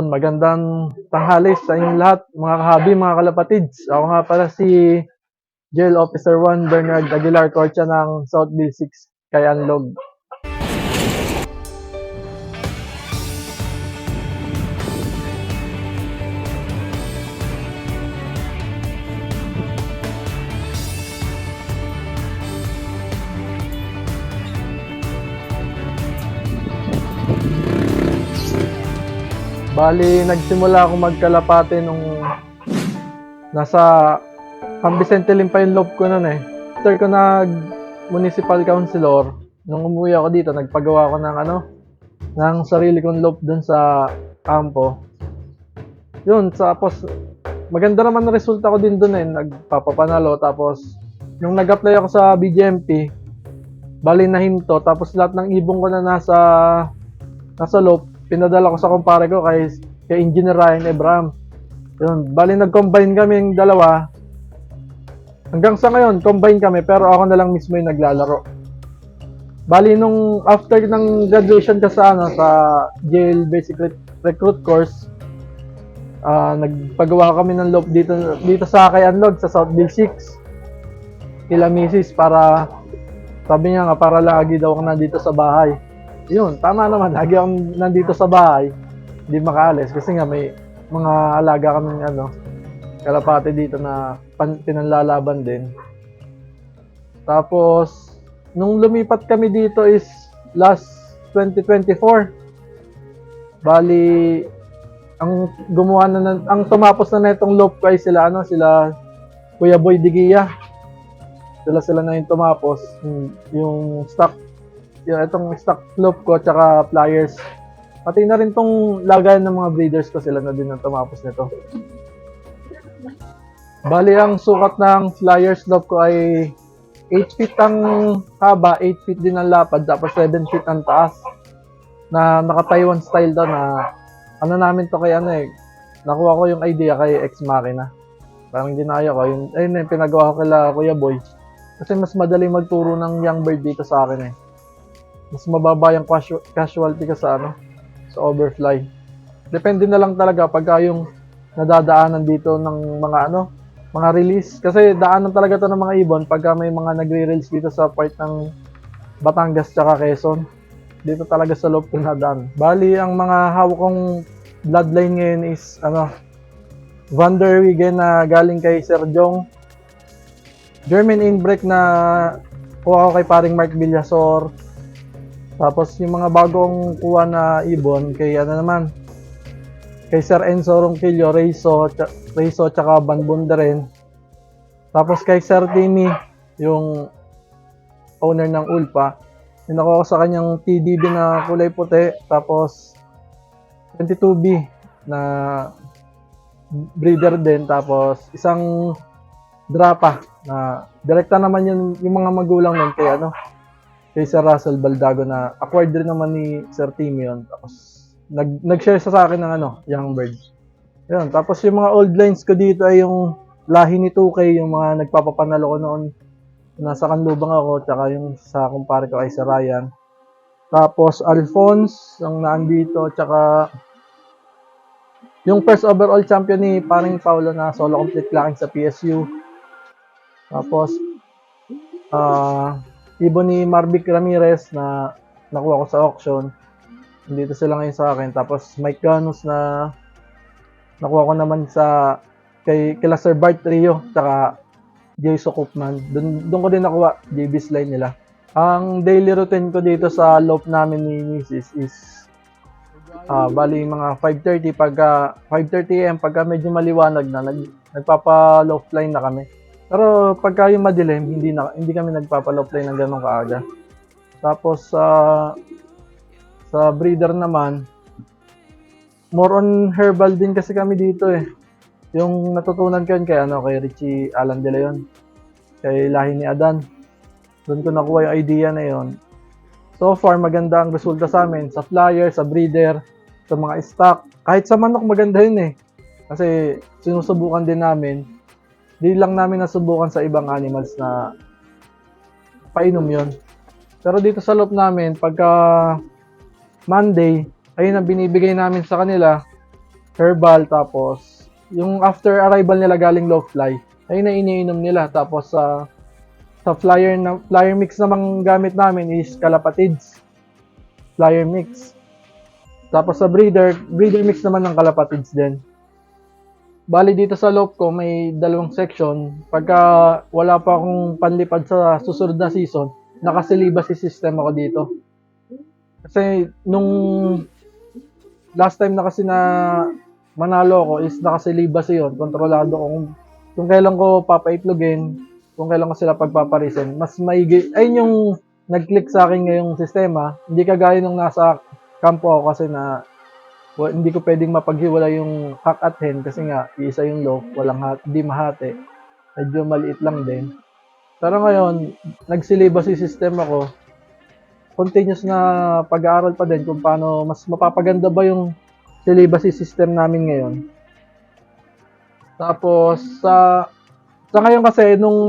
Magandang tanghali sa inyong lahat, mga kahabi, mga kalapatids. Ako nga pala si Jail Officer 1 Bernard Aguilar Corcha ng Southville 6 Kayanlog. Bali, nagsimula ako magkalapate nung nasa San Vicente pa yung loob ko nun eh. After ko municipal councilor, nung umuwi ako dito, nagpagawa ako ng sarili kong loop dun sa kampo. Yun, tapos maganda naman ang resulta ko din dun eh, nagpapapanalo. Tapos, nung nag-apply ako sa BGMP, bali nahinto, tapos lahat ng ibong ko na nasa loop, pinadala ko sa kumpare ko kay Engineer Ryan Abraham. Yun, bali nag-combine kami yung dalawa. Hanggang sa ngayon, combine kami, pero ako na lang mismo yung naglalaro. Bali nung after ng graduation ko sa jail basic recruit course, nagpagawa kami ng loop dito sa Kayanlog sa Southville 6. Kila misis para sabi niya nga para lagi daw ako nandito sa bahay. Yun, tama naman, lagi akong nandito sa bahay, hindi makaalis kasi nga may mga alaga kaming kalapate dito na pinanlalaban din. Tapos nung lumipat kami dito is last 2024. Bali ang gumawa ang tumapos na nitong loop ko ay sila Kuya Boy Digia. Sila na yung tumapos yung itong stock loop ko tsaka pliers. Pati na rin tong lagayan ng mga breeders ko, sila na din ang tumapos nito. Bali ang sukat ng pliers loop ko ay 8 feet ang haba, 8 feet din ang lapad, tapos 7 feet ang taas. Na naka-Taiwan style daw na namin to kay nakuha ko yung idea kay Ex Machina. Parang ginaya ko yung pinagawa ko kila Kuya Boy. Kasi mas madali magturo ng young bird dito sa akin eh. Mas mababa yung casualty ka sa overfly. Depende na lang talaga pagka yung nadadaanan dito ng mga release. Kasi daanan talaga to ng mga ibon pagka may mga nagre-release dito sa part ng Batangas tsaka Quezon. Dito talaga sa loob ko nadaan. Bali, ang mga hawak kong bloodline ngayon is Van der Wegen na galing kay Sir Jong. German inbreak na kuha ko kay paring Mark Villasor. Tapos yung mga bagong kuha na ibon kay kay Sir Enzo Ronquillo, Reiso tsaka Banbunda rin. Tapos kay Sir Timmy, yung owner ng Ulpa, nakuha ko sa kanyang TDB na kulay puti. Tapos 22B na breeder din. Tapos isang drapa na direkta naman yung mga magulang nun kay Sir Russell Baldago na acquired rin naman ni Sir Timmy yun. Tapos nag-share sa akin ng young bird. Yun. Tapos yung mga old lines ko dito ay yung lahi ni 2K, yung mga nagpapapanalo ko noon. Nasa Kanlubang ako, tsaka yung sa kumpare ko ay Sir Ryan. Tapos Alphonse, ang naandito, tsaka yung first overall champion ni paring Paulo na solo complete clacking sa PSU. Tapos ibon ni Marvic Ramirez na nakuha ko sa auction. Dito sila ngayon sa akin. Tapos Mike Ganus na nakuha ko naman kila Sir Bart Rio tsaka Jason Koopman. Doon ko din nakuha JB's line nila. Ang daily routine ko dito sa loop namin ni Mrs. is bali mga 5:30 pagka 5:30 AM pagka medyo maliwanag na nagpapa-loop line na kami. Pero pagka yung madilim, hindi kami nagpapa-loop line ng ganong kaaga. Tapos sa breeder naman, more on herbal din kasi kami dito eh. Yung natutunan ko yun kay Richie Alan De Leon, kay lahi ni Adan. Doon ko nakuha yung idea na yon. So far, maganda ang resulta sa amin. Sa flyer, sa breeder, sa mga stock. Kahit sa manok, maganda yun eh. Kasi sinusubukan din namin. Di lang namin nasubukan sa ibang animals na painom yon. Pero dito sa loop namin, pagka Monday, ayun ang binibigay namin sa kanila. herbal, tapos yung after arrival nila galing low fly, ayun na iniinom nila. Tapos sa flyer mix namang gamit namin is kalapatids. Flyer mix. Tapos sa breeder mix naman ng kalapatids din. Bali dito sa loop ko may dalawang section. Pagka wala pa akong panlipad sa susunod na season, nakasilibas si system ako dito. Kasi nung last time na kasi na manalo ko is nakasilibas yun. Kontrolado ko kung kailan ko papaitlogin, kung kailan ko sila pagpaparisin. Mas maigi, ayun yung nag-click sa akin ngayong sistema. Hindi kagaya nung nasa kampo ako kasi na hindi ko pwedeng mapaghiwala yung cock at hen kasi nga isa yung loaf, hindi mahati. Medyo maliit lang din. Pero ngayon, nagsilibas yung system ako. Continuous na pag-aaral pa din kung paano mas mapapaganda ba yung syllabus system namin ngayon. Tapos sa ngayon kasi nung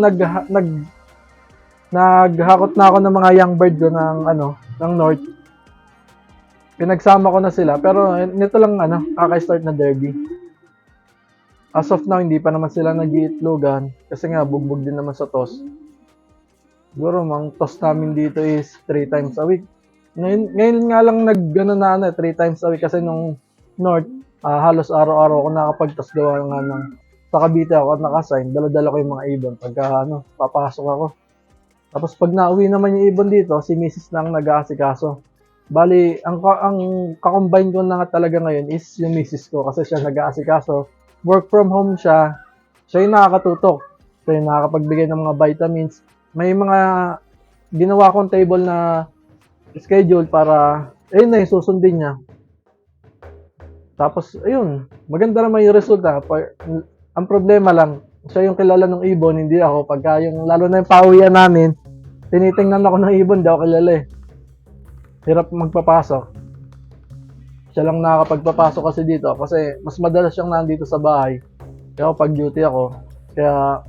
naghakot na ako ng mga young bird ko ng North. Pinagsama ko na sila pero nito lang kaka-start na derby. As of now hindi pa naman sila nag-iitlogan kasi nga bugbog din naman sa toss. Siguro mang toss namin dito is 3 times a week. Ngayon nga lang 3 times a week kasi nung North, halos araw-araw ako nakapag-toss gawa nga ng sa Cavite ako at naka-assign, dala-dala ko yung mga ibon pagka papasok ako. Tapos pag nauwi naman yung ibon dito, si Mrs. na ang nag-aasikaso. Bali, ang kakombine ko na nga talaga ngayon is yung Mrs. ko kasi siya nag-aasikaso. Work from home siya. Siya yung nakakatutok. Siya yung nakakapagbigay ng mga vitamins. May mga ginawa kong table na schedule para ayun na yung susundin niya. Tapos, ayun, maganda naman yung resulta. Ang problema lang, siya yung kilala ng ibon, hindi ako. Pagka lalo na yung pauwian namin, tinitingnan ako ng ibon, di ako kilala eh. Hirap magpapasok. Siya lang nakakapagpapasok kasi dito kasi mas madalas siyang nandito sa bahay. Kaya pag duty ako, kaya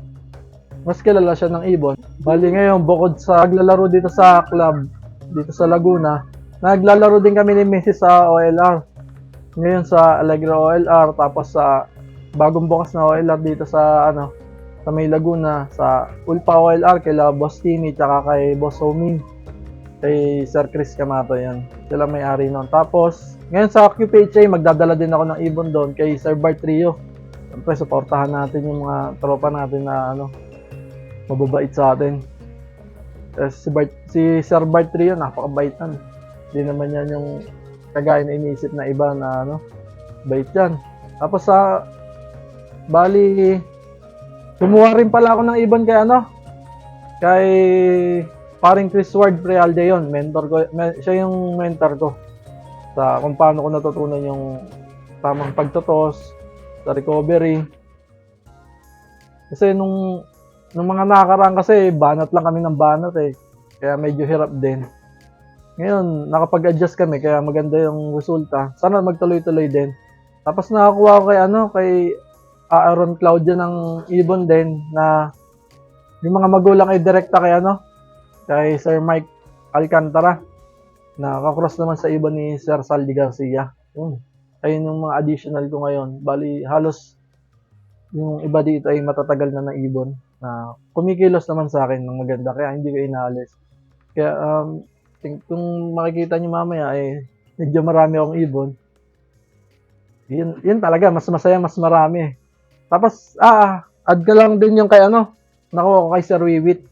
mas kilala siya ng ibon. Bali ngayon, bukod sa naglalaro dito sa club, dito sa Laguna, naglalaro din kami ni Mrs. sa OLR. Ngayon sa Alegre OLR, tapos sa bagong bukas na OLR dito sa sa May Laguna, sa Ulpa OLR kila Boss Timmy tsaka kay Boss Homing. Kay Sir Chris Camato yan. Sila may-ari nun. Tapos, ngayon sa QPHA, magdadala din ako ng ibon doon kay Sir Bart Trio. Siyempre, supportahan natin yung mga tropa natin na mababait sa atin. Si Sir Bart Trio, napakabait yan. Hindi naman yan yung kagaya na iniisip na iba na bait yan. Tapos bali, kumuha rin pala ako ng ibon kay paring Chris Ward Prealde yun, mentor ko, siya yung mentor ko sa kung paano ko natutunan yung tamang pagtotos, sa recovery. Kasi nung mga nakaraan kasi, banat lang kami ng banat eh. Kaya medyo hirap din. Ngayon, nakapag-adjust kami, kaya maganda yung resulta. Sana magtuloy-tuloy din. Tapos nakakuha ko kay Aaron Claudia ng ibon din na yung mga magulang ay direkta kay Sir Mike Alcantara na kakross naman sa ibon ni Sir Saldi Garcia. Ayun yung mga additional ko ngayon. Bali, halos yung iba dito ay matatagal na ibon na kumikilos naman sa akin ng maganda kaya hindi ko inaalis. Kaya kung makikita nyo mamaya medyo marami akong ibon. Yun talaga, mas masaya, mas marami. Tapos, add ka lang din yung kay nakuha ko kay Sir Wiwit.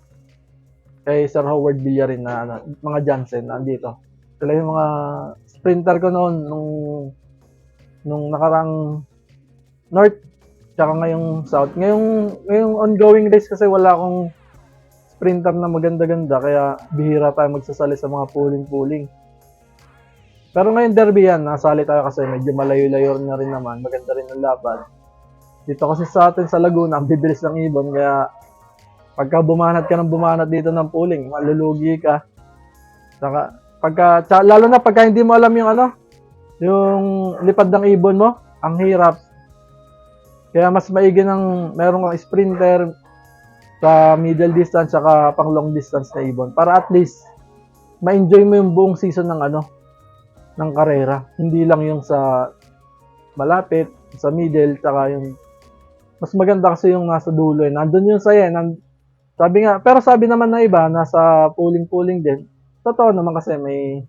Kay Sir Howard Villarin na mga Johnson nandito. Sila yung mga sprinter ko noon nung nakarang North tsaka ngayong South. Ngayong ongoing race kasi wala akong sprinter na maganda-ganda kaya bihira tayo magsasali sa mga pooling. Pero ngayon derby yan, nasali tayo kasi medyo malayo-layo na rin naman, maganda rin ang laban. Dito kasi sa atin sa Laguna, ang bibilis ng ibon kaya pagka bumanat ka ng bumanat dito ng pooling, malulugi ka. Saka, lalo na pagka hindi mo alam yung lipad ng ibon mo, ang hirap. Kaya mas maigi merong kang sprinter sa middle distance saka pang long distance na ibon. Para at least, ma-enjoy mo yung buong season ng karera. Hindi lang yung sa malapit, sa middle, tsaka yung mas maganda kasi yung nasa dulo eh. Nandun yung saya. Sabi nga, pero sabi naman na iba, nasa pooling-pooling din. Totoo naman kasi may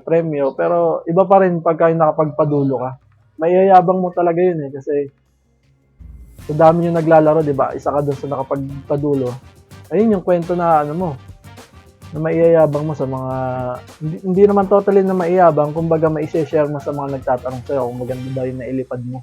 premyo, pero iba pa rin pagka yung nakapagpadulo ka. Mayayabang mo talaga yun eh, kasi sa dami yung naglalaro, di ba? Isa ka dun sa nakapagpadulo. Ayun yung kwento na ano mo, na maiyayabang mo sa mga, hindi naman totally na maiyabang, kumbaga mai-share mo sa mga nagtatanong sa'yo kung maganda ba yung nailipad mo.